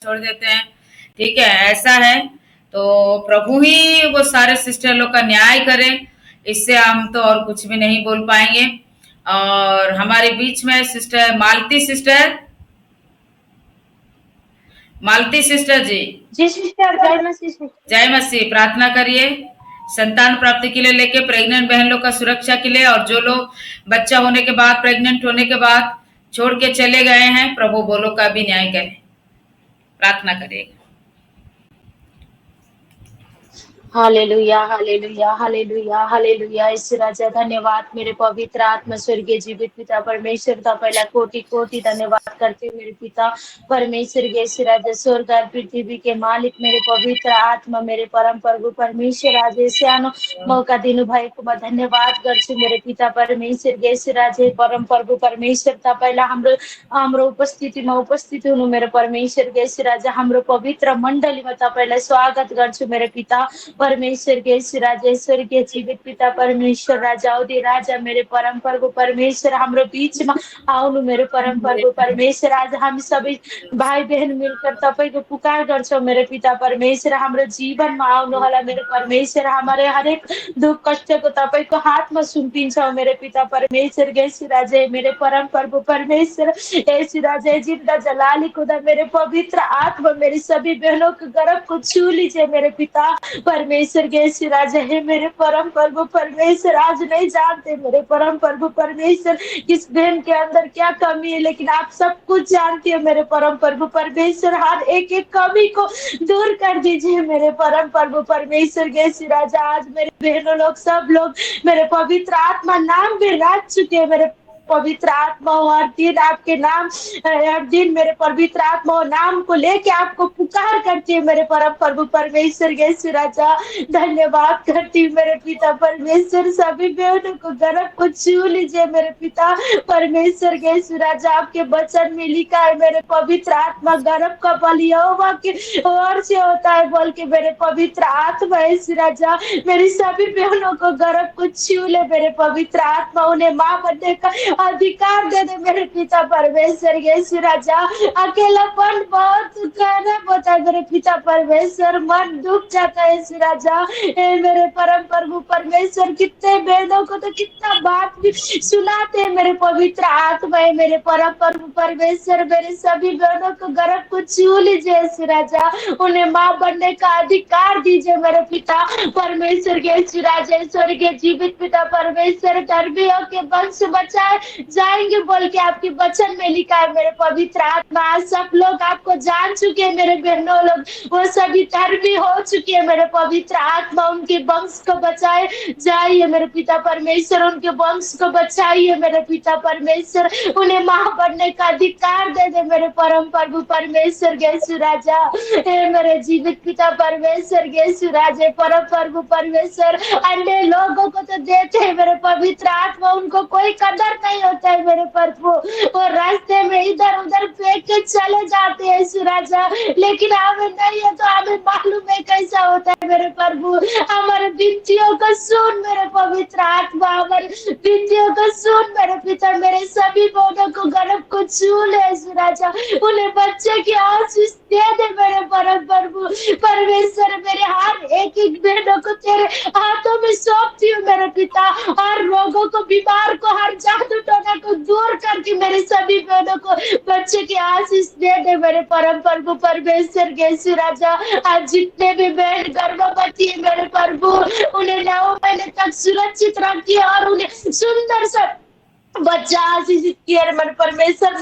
छोड़ देते हैं। ठीक है, ऐसा है। तो प्रभु ही वो सारे सिस्टर लोग का न्याय करे, इससे हम तो और कुछ भी नहीं बोल पाएंगे। और हमारे बीच में सिस्टर मालती सिस्टर, मालती सिस्टर जी। जी सिस्टर, जय मसीह। जय मसीह। प्रार्थना करिए संतान प्राप्ति के लिए, लेके प्रेग्नेंट बहन लोग का सुरक्षा के लिए, और जो लोग बच्चा होने के बाद, प्रेग्नेंट होने के बाद छोड़ के चले गए हैं, प्रभु वो लोग का भी न्याय करे। प्रार्थना करिएगा। Hallelujah, hallelujah, hallelujah, hallelujah. ईश्वर राजा धन्यवाद मेरे पवित्र आत्मा स्वर्गीय जीवित पिता परमेश्वर का पहला कोटि कोटि धन्यवाद करते हैं मेरे पिता परमेश्वर के। ईश्वर राजा स्वर्ग और पृथ्वी के मालिक मेरे पवित्र आत्मा मेरे परम प्रभु परमेश्वर राजे सानो मौका दिनु भएको धन्यवाद गर्छु मेरे पिता परमेश्वर के। ईश्वर राजे परम प्रभु परमेश्वर तपाईँलाई हाम्रो हाम्रो उपस्थितिमा उपस्थित हुनु मेरो परमेश्वर के। ईश्वर राजा हाम्रो पवित्र मण्डलीमा तपाईँलाई स्वागत गर्छु मेरो पिता परमेश्वर के। राजेश्वर के जीवित पिता परमेश्वर राजा औदी राजा मेरे परम प्रभु परमेश्वर हाम्रो बीचमा आउनु मेरो परम प्रभु परमेश्वर। आज हामी सबै भाइ बहन मिलकर तपाईँको पुकार गर्छौँ मेरो पिता परमेश्वर। हाम्रो जीवनमा आउनु होला मेरो परमेश्वर। हमारे हरेक दुख कष्टको तपाईँको हातमा सुम्पिन्छौँ मेरो पिता परमेश्वर। यस राजे मेरे परम प्रभु परमेश्वर, यस राजे जिंदा जलाली खुदा मेरे पवित्र आत्मा मेरी सभी बहनों के गर्भ को छू लीजिए मेरे पिता परमेश्वर के। राजा है मेरे परम प्रभु परमेश्वर, आज नहीं जानते मेरे परम प्रभु परमेश्वर किस बहन के अंदर क्या कमी है, लेकिन आप सब कुछ जानते हो मेरे परम प्रभु परमेश्वर। हर एक एक कमी को दूर कर दीजिए मेरे परम प्रभु परमेश्वर के। राजा आज मेरे बहनों लोग सब लोग मेरे पवित्र आत्मा नाम भी रख चुके हैं मेरे पवित्र आत्मा। हर दिन आपके नाम, हर दिन मेरे पवित्र आत्मा नाम को लेके आपको पुकार करती है मेरे परम प्रभु परमेश्वर के। राजा धन्यवाद करती हूँ मेरे पिता परमेश्वर। सभी बहनों को गर्भ को छू लीजिए मेरे पिता परमेश्वर के। राजा आपके वचन में लिखा है मेरे पवित्र आत्मा गर्भ का बल यहोवा की ओर से होता है बोल के मेरे पवित्र आत्मा है। राजा मेरी सभी बहनों को गर्भ को छू ले मेरे पवित्र आत्मा, उन्हें माँ बनने का अधिकार दे दे मेरे पिता परमेश्वर। यीशु राजा अकेलापन बहुत खराब होता है मेरे पिता परमेश्वर, मन दुख जाता है यीशु राजा। मेरे परम प्रभु परमेश्वर कितने बहनों को तो कितना बात भी सुनाते हैं मेरे पवित्र आत्मा है मेरे परम प्रभु परमेश्वर। मेरे सभी बहनों को गर्भ को छू लीजिए यीशु राजा, उन्हें माँ बनने का अधिकार दीजिए मेरे पिता परमेश्वर के। यीशु राजा स्वर्गीय जीवित पिता परमेश्वर, धर्मियों के वंश बचाए जाएंगे बोल के आपके वचन में लिखा है मेरे पवित्र आत्मा। आज सब लोग आपको जान चुके हैं मेरे बहनों लोग, वो सभी धर्मी हो चुके हैं मेरे पवित्र आत्मा। उनके वंश को बचाए जाइए मेरे पिता परमेश्वर, उनके वंश को बचाइए मेरे पिता परमेश्वर, उन्हें माँ बनने का अधिकार दे दे मेरे परम प्रभु परमेश्वर। यीशु राजा मेरे जीवित पिता परमेश्वर, यीशु राजा परम प्रभु परमेश्वर। अन्य लोगों को तो देते हैं मेरे पवित्र आत्मा, उनको कोई कदर नहीं होता है मेरे प्रभु, वो रास्ते में इधर उधर फेंक के चले जाते हैं यीशु राजा, लेकिन हमें नहीं है तो हमें मालूम है कैसा होता है मेरे प्रभु। हमारे विनतियों को सुन मेरे पवित्र आत्मा, हमारे विनतियों को सुन मेरे पिता। मेरे सभी बहनों को गर्भ को छू ले यीशु राजा, उन्हें बच्चे की आशीष दे दे मेरे परम प्रभु परमेश्वर। मेरे हर एक एक बहनों को तेरे हाथों में सौंपती हूँ मेरे पिता, हर रोगों को, बीमार को, हर जादू टोना को दूर करके मेरे सभी बहनों को बच्चे की आशीष दे दे मेरे परम प्रभु परमेश्वर। यीशु राजा आज जितने भी बहन गर्भवती है मेरे प्रभु, उन्हें 9 महीने तक सुरक्षित रखिए और उन्हें सुंदर सा बच्चा आशीषित किया मन परमेश्वर,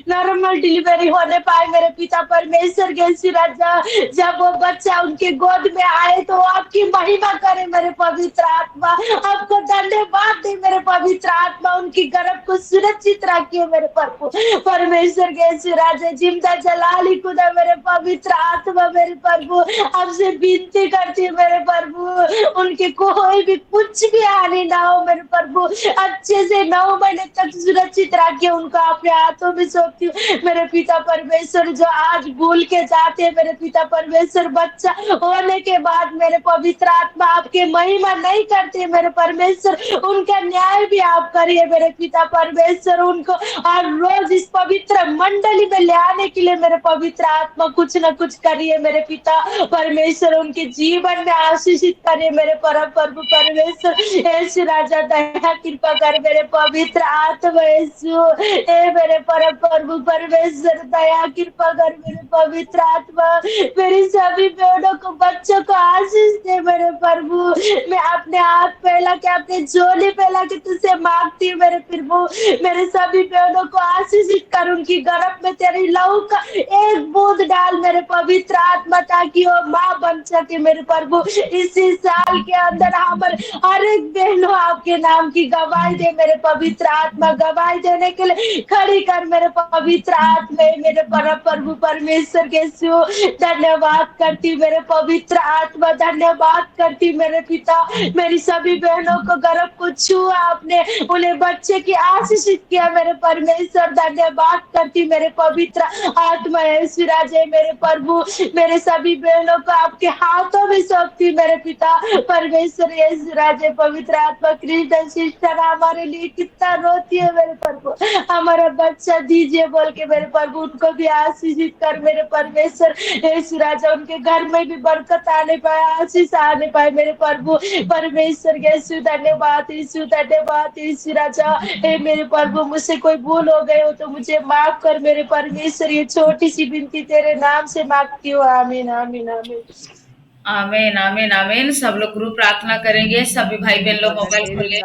नॉर्मल डिलीवरी होने पाए मेरे पिता परमेश्वर। यीशु राजा जब वो बच्चा उनके गोद में आए तो आपकी महिमा करे मेरे पवित्र आत्मा, आपको धन्यवाद दे मेरे पवित्र आत्मा, उनकी गर्भ को सुरक्षित रखिए मेरे प्रभु परमेश्वर। यीशु राजा जिंदा जलाली खुदा मेरे पवित्र आत्मा मेरे प्रभु, आपसे विनती करती है मेरे प्रभु, उनके कोई भी कुछ भी हानि ना हो मेरे प्रभु, अच्छे से महीने तक सुरक्षित रखिए, उनको अपने हाथों में सौंपती हूँ मेरे पिता परमेश्वर। जो आज भूल के जाते हैं मेरे पिता परमेश्वर, बच्चा होने के बाद मेरे पवित्र आत्मा आपके महिमा नहीं करते मेरे परमेश्वर, उनका न्याय भी आप करिए मेरे पिता परमेश्वर। उनको और रोज इस पवित्र मंडली में ले आने के लिए मेरे पवित्र आत्मा कुछ न कुछ करिए मेरे पिता परमेश्वर। उनके जीवन में आशीषित करिए मेरे परम प्रभु परमेश्वर। यीशु राजा दया कृपा कर मेरे पवित्र आत्मा यीशु। हे मेरे परम प्रभु परमेश्वर दया कृपा कर मेरे पवित्र आत्मा। मेरी सभी बहनों को, बच्चों को आशीष दे मेरे प्रभु। मैं अपने हाथ फैला के, अपने झोली फैला के तुझसे मांगती हूँ मेरे प्रभु। मेरे सभी बहनों को आशीषित कर, उनकी गर्भ में तेरी लहू का एक बूंद डाल मेरे पवित्र आत्मा, ताकि वो माँ बन सके मेरे प्रभु। इसी साल के अंदर हमारे हर एक बहनों आपके नाम की गवाही दे मेरे पवित्र आत्मा। गवाही देने के लिए खड़ी कर मेरे पवित्र आत्मा। मेरे परम प्रभु परमेश्वर के सु धन्यवाद करती मेरे पवित्र आत्मा, धन्यवाद करती मेरे पिता। मेरी सभी बहनों को गर्भ को छुआ आपने, उन्हें बच्चे की आशीषित किया मेरे परमेश्वर। धन्यवाद करती मेरे पवित्र आत्मा यीशु राजे मेरे प्रभु। मेरे सभी बहनों को आपके हाथों में सौंपती मेरे पिता परमेश्वर यीशु राजे। पवित्र आत्मा कृष्ण सिस्टर हमारे लिए कितना रोती है मेरे प्रभु, हमारा बच्चा दीजिए बोल के मेरे प्रभु। उनको भी आशीषित कर मेरे परमेश्वर यीशु राजा। उनके घर में भी बरकत आने पाए, आशीष आने पाए मेरे प्रभु परमेश्वर यीशु। धन्यवाद यीशु, धन्यवाद यीशु राजा। हे मेरे प्रभु, मुझसे कोई भूल हो गए हो तो मुझे माफ कर मेरे परमेश्वर। ये छोटी सी विनती तेरे नाम से मांगती हूँ, आमीन आमीन आमीन। आमीन आमीन आमीन। सब लोग ग्रुप प्रार्थना करेंगे, सभी भाई बहन लोग मोबाइल खोले।